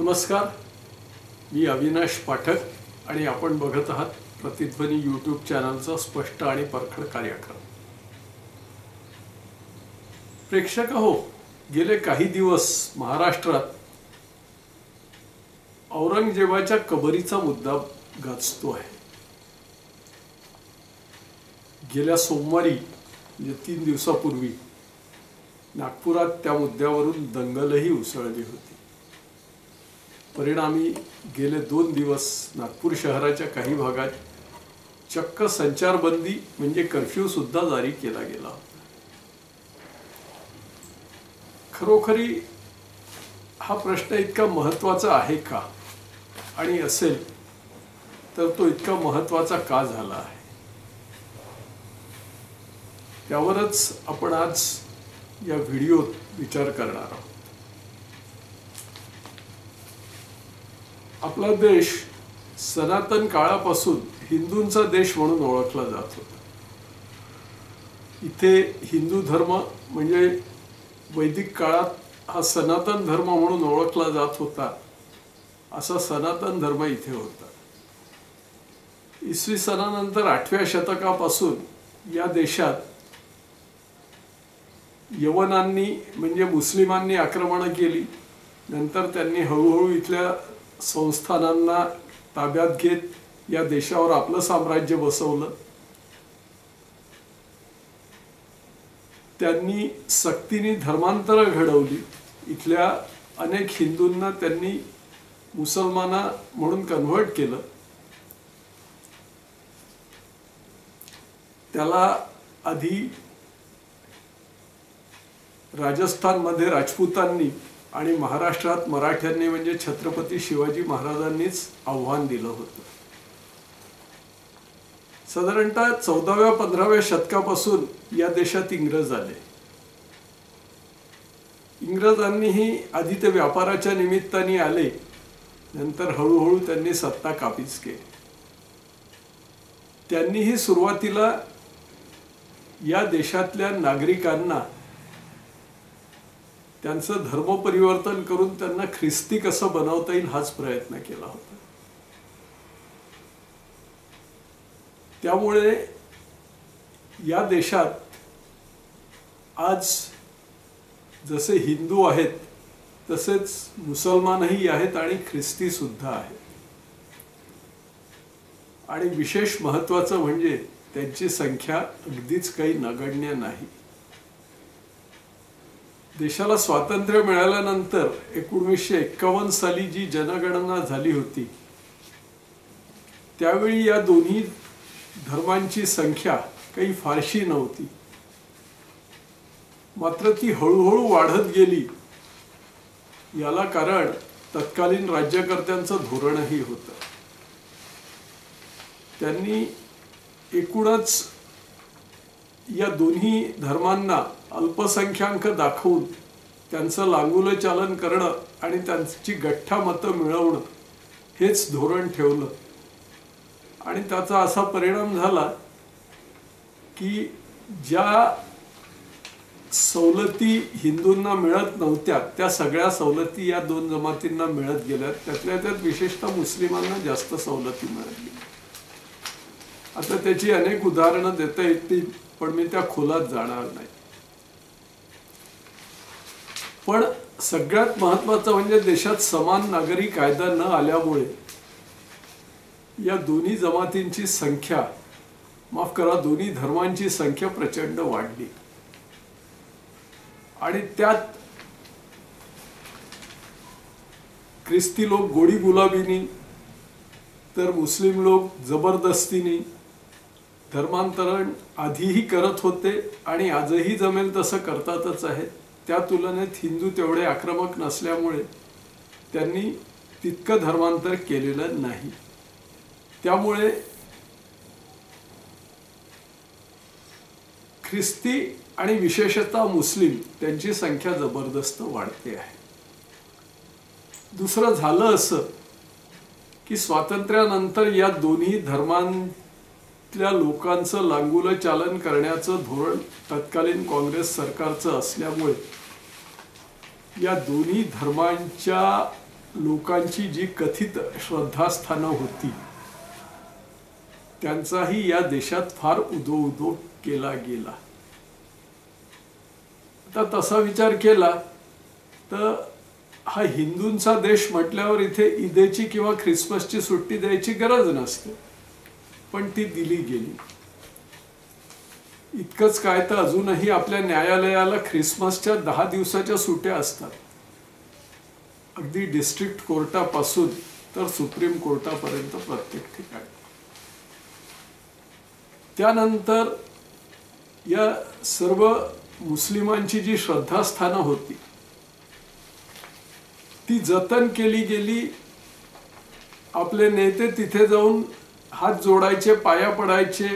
नमस्कार, मी अविनाश पाठक आणि आपण बघत आहात प्रतिध्वनी यूट्यूब चॅनलचा स्पष्ट आणि परखड कार्यक्रम। प्रेक्षक हो, गेले काही दिवस महाराष्ट्रात औरंगजेबाच्या कबरीचा मुद्दा गाजतो आहे। गेल्या सोमवारी म्हणजे 3 दिवसापूर्वी नागपुरात त्या मुद्द्यावरून दंगलही उसळली होती। परिणामी गेले 2 दिवस नागपूर शहराच्या काही भागात चक्क संचारबंदी म्हणजे कर्फ्यू सुद्धा जारी केला गेला होता। खरोखरी हा प्रश्न इतका महत्त्वाचा आहे का, आणि असेल तर तो इतका महत्त्वाचा का झाला आहे, त्यावरच आपण आज या व्हिडिओत विचार करणार आहोत। आपला देश सनातन काळापासून हिंदूंचा देश म्हणून ओळखला जात होता। इथे हिंदू धर्म म्हणजे वैदिक काळात हा सनातन धर्म म्हणून ओळखला जात होता। असा सनातन धर्म इथे होता। इसवी सनानंतर 8व्या शतकापासून या देशात यवनांनी म्हणजे मुस्लिमांनी आक्रमण केली। नंतर त्यांनी हळूहळू इथल्या संस्थानांना ताब्यात घेत या देशावर आपलं साम्राज्य बसवलं। त्यांनी सक्तीने धर्मांतर घडवली। इथल्या अनेक हिंदूंना त्यांनी मुसलमान म्हणून कन्व्हर्ट केलं। त्याला आधी राजस्थानमध्ये राजपूतांनी आणि महाराष्ट्रात मराठ्यांनी म्हणजे छत्रपती शिवाजी महाराजांनीच आव्हान दिलं होतं। साधारणतः 14व्या-15व्या शतकापासून या देशात इंग्रज आले। इंग्रजांनीही आधी ते व्यापाराच्या निमित्ताने आले, नंतर हळूहळू त्यांनी सत्ता काबीज केली। त्यांनीही सुरुवातीला या देशातल्या नागरिकांना त्यांचं धर्म परिवर्तन करून त्यांना ख्रिस्ती कसं बनवता येईल हाच प्रयत्न केला होता। त्यामुळे या देशात आज जसे हिंदू आहेत तसेच मुसलमानही आहेत आणि ख्रिस्ती सुद्धा आहेत। आणि विशेष महत्त्वाचं म्हणजे त्यांची संख्या अगदीच काही नगण्य नाही। देशाला स्वातंत्र्य मिळाल्यानंतर 1951 साली जी जनगणना झाली होती, त्यावेळी या दोन्ही धर्मांची संख्या काही फारशी नव्हती। मात्र ती हळूहळू वाढत गेली। याला कारण तत्कालीन राज्यकर्त्यांचं धोरणही होतं। त्यांनी एकूणच या दोन्ही धर्मांना अल्पसंख्याक दाखवून त्यांचं लांगुलं चालन करणं आणि त्यांची गठ्ठा मतं मिळवणं हेच धोरण ठेवलं। आणि त्याचा असा परिणाम झाला की ज्या सवलती हिंदूंना मिळत नव्हत्या त्या सगळ्या सवलती या दोन जमातींना मिळत गेल्या। त्यातल्या त्यात विशेषतः मुस्लिमांना जास्त सवलती मिळत गेल्या। आता त्याची अनेक उदाहरणं देता येतील, पण मी त्या खोलात जाणार नाही। पण सगळ्यात महत्त्वाचं म्हणजे देशात समान नागरी कायदा न आल्यामुळे या दोन्ही जमातींची संख्या, माफ करा, दोन्ही धर्मांची संख्या प्रचंड वाढली। आणि त्यात ख्रिस्ती लोक गोडी गुलाबीनी तर मुस्लिम लोक जबरदस्तीने धर्मांतरण आधीही करत होते आणि आजही जमेल तसं करतातच आहेत। त्या तुलनेत हिंदू तेवढे आक्रमक नसल्यामुळे त्यांनी तितकं धर्मांतर केलेलं नाही। त्यामुळे ख्रिस्ती आणि विशेषतः मुस्लिम त्यांची संख्या जबरदस्त वाढते आहे। दुसरं झालं असं की स्वातंत्र्यानंतर या दोन्ही धर्मांतल्या लोकांचं लांगुलं चालन करण्याचं धोरण तत्कालीन काँग्रेस सरकारचं असल्यामुळे या दोन्ही धर्मांच्या लोकांची जी कथित श्रद्धास्थानं होती त्यांचाही या देशात फार उदो केला गेला. आता तसा विचार केला तर हा हिंदूंचा देश म्हटल्यावर इथे ईदेची किंवा ख्रिसमसची सुट्टी द्यायची गरज नसते, पण ती दिली गेली. इतकंच काय तर अजूनही आपल्या न्यायालयाला ख्रिसमसच्या 10 दिवसाच्या सुट्ट्या असतात, अगदी डिस्ट्रिक्ट कोर्टापासून तर सुप्रीम कोर्टापर्यंत प्रत्येक ठिकाणी. त्यानंतर या सर्व मुस्लिमांची जी श्रद्धास्थानं होती ती जतन केली गेली. आपले नेते तिथे जाऊन हात जोडायचे, पाया पडायचे,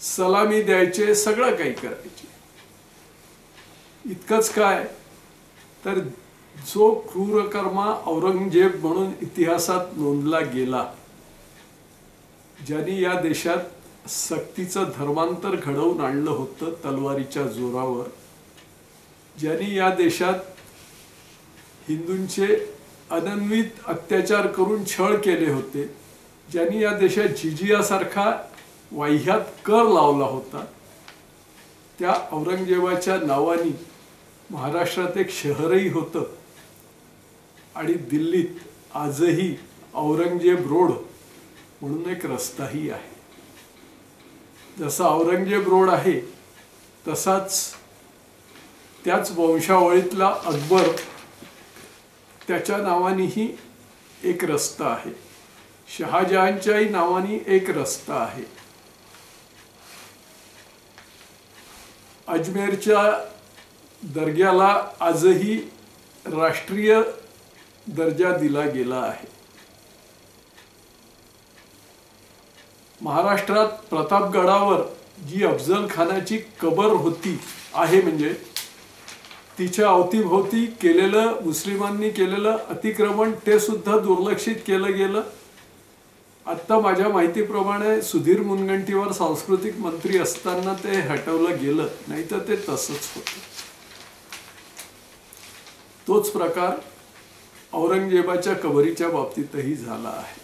सलामी द्यायचे, सगळं काही करायचे. इतकंच काय तर जो क्रूरकर्मा औरंगजेब म्हणून इतिहासात नोंदला गेला, ज्यांनी या देशात सक्तीचं धर्मांतर घडवून आणलं होतं तलवारीच्या जोरावर, ज्यांनी या देशात हिंदूंचे अनन्वित अत्याचार करून छळ केले होते, ज्यांनी या देशात जिजियासारखा वाह्यात कर लावला होता, त्या औरंगजेबाच्या नावाने महाराष्ट्रात एक शहरही होतं आणि दिल्लीत आजही औरंगजेब रोड म्हणून एक रस्ताही आहे. जसा औरंगजेब रोड आहे तसाच त्याच वंशावळीतला अकबर त्याच्या नावानेही एक रस्ता आहे. शहाजहानच्याही नावाने एक रस्ता आहे. अजमेरच्या दर्ग्याला आजही राष्ट्रीय दर्जा दिला गेला आहे. महाराष्ट्रात प्रतापगडावर जी अफजल खानाची कबर होती आहे, म्हणजे तिच्या अवतीभोवती केलेलं मुस्लिमांनी केलेलं अतिक्रमण ते सुद्धा दुर्लक्षित केलं गेलं. आत्ता माझ्या माहितीप्रमाणे सुधीर मुनगंटीवार सांस्कृतिक मंत्री असताना ते हटवलं गेलं, नाही तर ते तसंच होतं. तोच प्रकार औरंगजेबाच्या कबरीच्या बाबतीतही झाला आहे.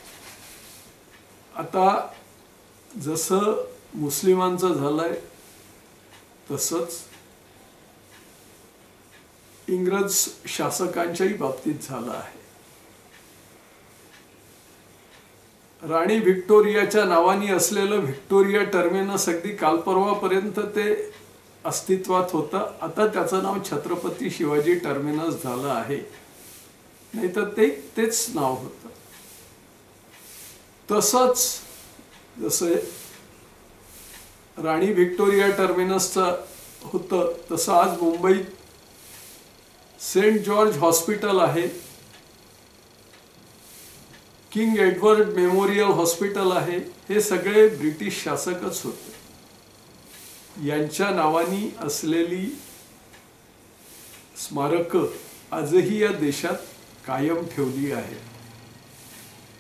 आता जसं मुस्लिमांचं झालंय तसंच इंग्रज शासकांच्याही बाबतीत झालं आहे. राणी व्हिक्टोरियाच्या नावाने असलेलं व्हिक्टोरिया टर्मिनस अगदी कालपर्वापर्यंत ते अस्तित्वात होतं. आता त्याचं नाव छत्रपती शिवाजी टर्मिनस झालं आहे, नाही तर तेच नाव होतं. तसंच जसं राणी व्हिक्टोरिया टर्मिनसचं होतं तसं आज मुंबईत सेंट जॉर्ज हॉस्पिटल आहे, किंग एडवर्ड मेमोरियल हॉस्पिटल आहे. हे सगळे ब्रिटिश शासकच होते. यांच्या नावानी असलेली स्मारकं आजही या देशात कायम ठेवली आहे.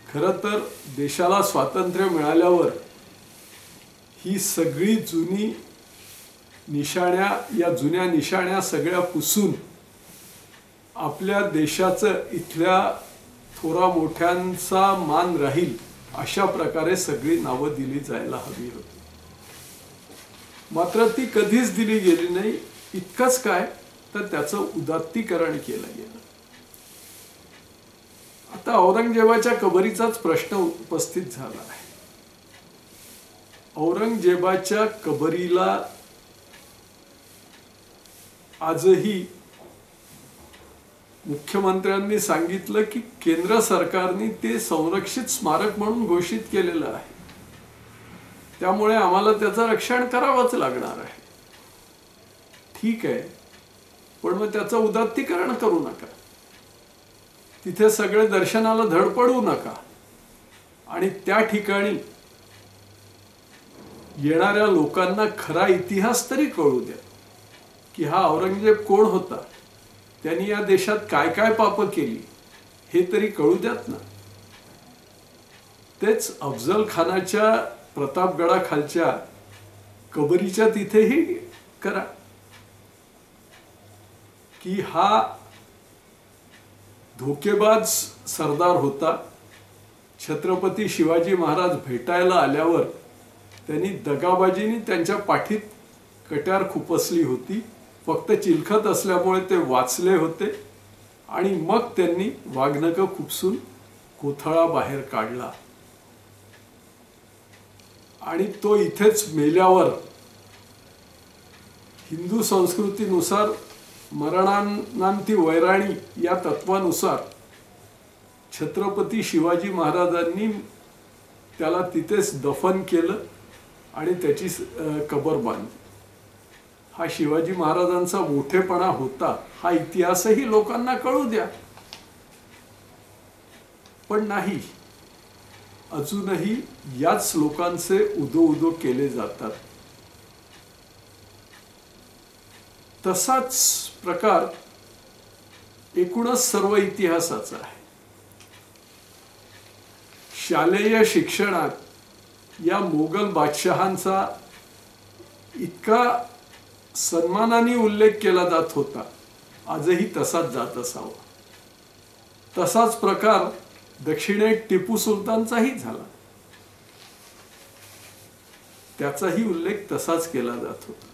खरं तर देशाला स्वातंत्र्य मिळाल्यावर ही सगळी जुनी निशाण्या, या जुन्या निशाण्या सगळ्या पुसून आपल्या देशाचं, इथल्या थोरा मोठ्यांचा मान राहील अशा प्रकारे सगळी नावं दिली जायला हवी होती. मात्र ती कधीच दिली गेली नाही. इतकंच काय तर त्याचं उदात्तीकरण केलं गेलं. आता औरंगजेबाच्या कबरीचाच प्रश्न उपस्थित झाला आहे. औरंगजेबाच्या कबरीला आजही मुख्यमंत्र्यांनी सांगितलं की केंद्र सरकारने ते संरक्षित स्मारक म्हणून घोषित केलेलं आहे, त्यामुळे आम्हाला त्याचं रक्षण करावंच लागणार आहे. ठीक आहे, पण मग त्याचं उदात्तीकरण करू नका, तिथे सगळे दर्शनाला धडपडू नका आणि त्या ठिकाणी येणाऱ्या लोकांना खरा इतिहास तरी कळू द्या की हा औरंगजेब कोण होता, त्यांनी या देशात काय काय पापं केली हे तरी कळू द्यात ना. तेच अफजल खानाच्या प्रतापगडाखालच्या कबरीच्या तिथेही करा की हा धोकेबाज सरदार होता. छत्रपती शिवाजी महाराज भेटायला आल्यावर त्यांनी दगाबाजीने त्यांच्या पाठीत कट्यार खुपसली होती. फक्त चिलखत असल्यामुळे ते वाचले होते आणि मग त्यांनी वाघनखं खुपसून कोथळा बाहेर काढला. आणि तो इथेच मेल्यावर हिंदू संस्कृतीनुसार मरणानंती वैराणी या तत्वानुसार छत्रपती शिवाजी महाराजांनी त्याला तिथेच दफन केलं आणि त्याची कबर बांधली. हा शिवाजी महाराजांचा मोठेपणा होता, हा इतिहासही लोकांना कळू द्या. पण नाही, अजूनही याच लोकांचे उदो उदो केले जातात. तसाच प्रकार एकूणच सर्व इतिहासाचा आहे. शालेय शिक्षणात या मोगल बादशहांचा इतका सन्मानाने उल्लेख केला जात होता, आजही तसाच जात असावा. तसाच प्रकार दक्षिणेत टिपू सुलतानचाही झाला, त्याचाही उल्लेख तसाच केला जात होता.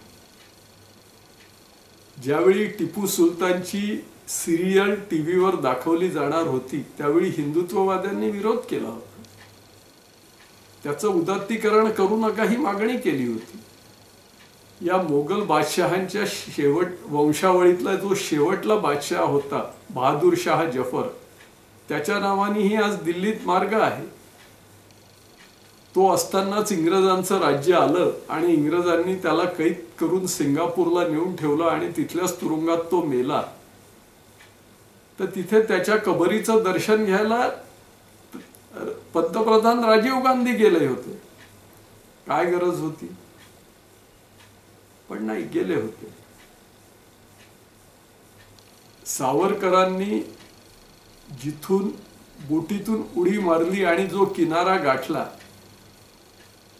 ज्यावेळी टिपू सुलतानची सिरियल टीव्हीवर दाखवली जाणार होती त्यावेळी हिंदुत्ववाद्यांनी विरोध केला होता. त्याचं उदात्तीकरण करू नका ही मागणी केली होती. या मोगल बादशहांच्या वंशावळीतला जो शेवटला बादशाह होता बहादूर शाह जफर, त्याच्या नावानेही आज दिल्लीत मार्ग आहे. तो असतानाच इंग्रजांचं राज्य आलं आणि इंग्रजांनी त्याला कैद करून सिंगापूरला नेऊन ठेवलं आणि तिथल्याच तुरुंगात तो मेला. तर तिथे त्याच्या कबरीचं दर्शन घ्यायला पंतप्रधान राजीव गांधी गेले होते. काय गरज होती? पण नाही, गेले होते. सावरकरांनी जिथून बोटीतून उडी मारली आणि जो किनारा गाठला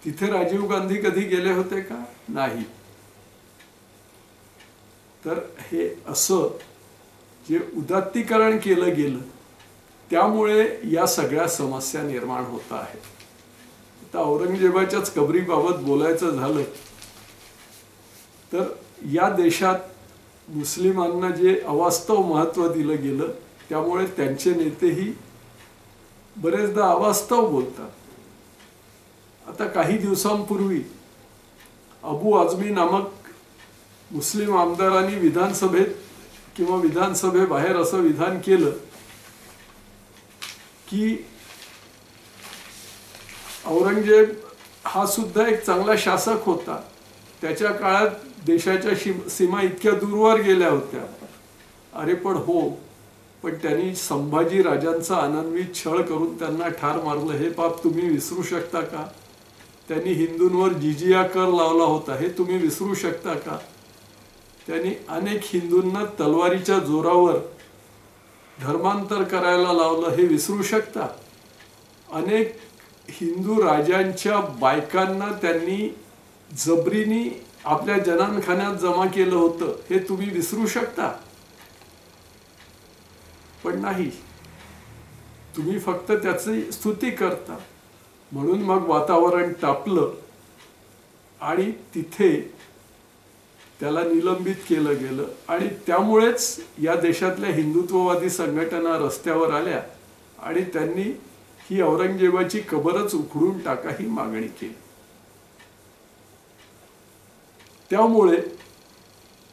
तिथे राजीव गांधी कधी गेले होते का? नाही. तर हे असं जे उदात्तीकरण केलं गेलं त्यामुळे या सगळ्या समस्या निर्माण होत आहेत. आता औरंगजेबाच्याच कबरीबाबत बोलायचं झालं तर या देशात मुस्लिमांना जे अवास्तव महत्त्व दिलं गेलं त्यामुळे त्यांचे नेतेही बरेचदा अवास्तव बोलतात. आता काही दिवसांपूर्वी अबू आझमी नामक मुस्लिम आमदारांनी विधानसभेत किंवा विधानसभेबाहेर असं विधान केलं की औरंगजेब हा सुद्धा एक चांगला शासक होता, त्याच्या काळात देशाच्या सीमा इतक्या दूरवर गेल्या होत्या. अरे पण हो, पण त्यांनी संभाजी राजांचा अनन्वित छळ करून त्यांना ठार मारलं, हे पाप तुम्ही विसरू शकता का? त्यांनी हिंदूंवर जिजिया कर लावला होता, हे तुम्ही विसरू शकता का? त्यांनी अनेक हिंदूंना तलवारीच्या जोरावर धर्मांतर करायला लावलं, हे विसरू शकता? अनेक हिंदू राजांच्या बायकांना त्यांनी जबरीने आपल्या जनानखान्यात जमा केलं होतं, हे तुम्ही विसरू शकता? पण नाही, तुम्ही फक्त त्याची स्तुती करता. म्हणून मग वातावरण तापलं आणि तिथे त्याला निलंबित केलं गेलं आणि त्यामुळेच या देशातल्या हिंदुत्ववादी संघटना रस्त्यावर आल्या आणि त्यांनी ही औरंगजेबाची कबरच उखडून टाका ही मागणी केली. त्यामुळे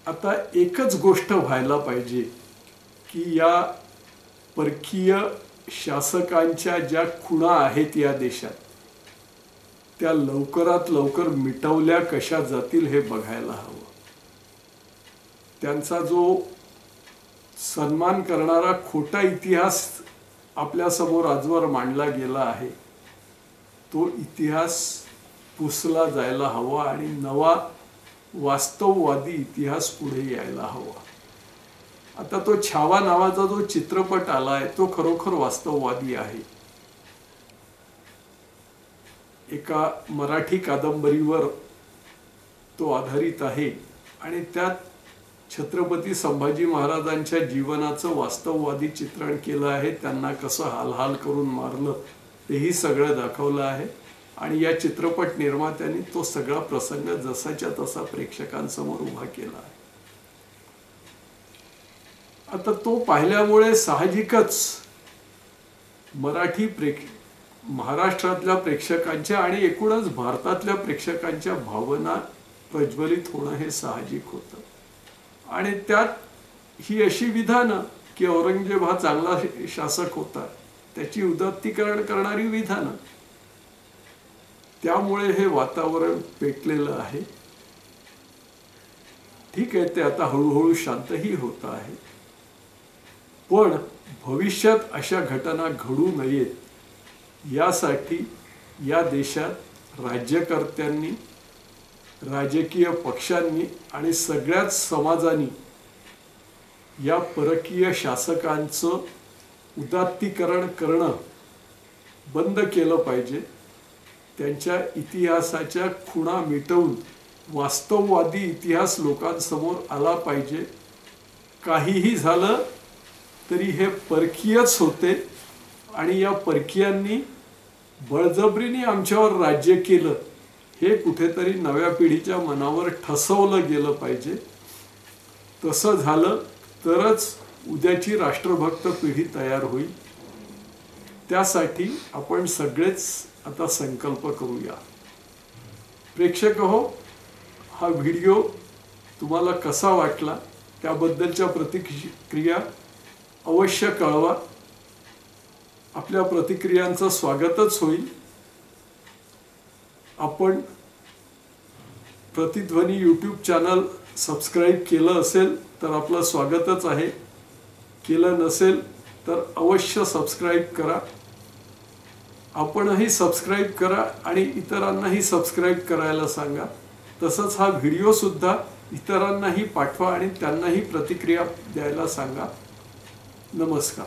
आता एकच गोष्ट व्हायला पाहिजे की या परकीय शासकांच्या ज्या खुणा आहेत या देशात त्या लवकरात लवकर मिटवल्या कशा जातील हे बघायला हवं. त्यांचा जो सन्मान करणारा खोटा इतिहास आपल्यासमोर आजवर मांडला गेला आहे तो इतिहास पुसला जायला हवा आणि नवा वास्तववादी इतिहास पुढे यायला हवा. आता तो छावा नावाचा जो चित्रपट आलाय तो खरोखर वास्तववादी आहे. एका मराठी कादंबरीवर तो आधारित आहे आणि त्यात छत्रपती संभाजी महाराजांच्या जीवनाचं वास्तववादी चित्रण केलं आहे. त्यांना कसं हाल करून मारलं तेही सगळं दाखवलं आहे. आणि या चित्रपट निर्मात्यांनी तो सगळा प्रसंग जसाच्या तसा प्रेक्षकांसमोर उभा केला आहे. आता तो पाहिल्यामुळे साहजिकच महाराष्ट्रातल्या प्रेक्षकांच्या आणि एकूणच भारतातल्या प्रेक्षकांच्या भावना प्रज्वलित होणं हे साहजिक होतं. आणि त्यात ही अशी विधानं की औरंगजेब हा चांगला शासक होता त्याची उदात्तीकरण करणारी विधानं, त्यामुळे हे वातावरण पेटलेलं आहे. ठीक आहे, ते आता हळूहळू शांतही होत आहे. पण भविष्यात अशा घटना घडू नयेत यासाठी या देशात राज्यकर्त्यांनी, राजकीय पक्षांनी आणि सगळ्याच समाजांनी या परकीय शासकांचं उदात्तीकरण करणं बंद केलं पाहिजे. त्यांच्या इतिहासाच्या खुणा मिटवून वास्तववादी इतिहास लोकांसमोर आला पाहिजे. काहीही झालं तरी हे परकीयच होते आणि या परकीयांनी बळजबरीने आमच्यावर राज्य केलं हे कुठेतरी नव्या पिढीच्या मनावर ठसवलं गेलं पाहिजे. तसं झालं तरच उद्याची राष्ट्रभक्त पिढी तयार होईल. त्यासाठी आपण सगळेच आता संकल्प करूया. प्रेक्षक हो, हा व्हिडिओ तुम्हाला कसा वाटला त्याबद्दलच्या प्रतिक्रिया अवश्य कळवा. आपल्या प्रतिक्रियांचं स्वागतच होईल. आपण प्रतिध्वनी यूट्यूब चॅनल सबस्क्राईब केलं असेल तर आपलं स्वागतच आहे. केलं नसेल तर अवश्य सबस्क्राईब करा. आपणही सबस्क्राईब करा आणि इतरांनाही सबस्क्राईब करायला सांगा. तसंच हा व्हिडिओ सुद्धा इतरांनाही पाठवा आणि त्यांनाही प्रतिक्रिया द्यायला सांगा. नमस्कार.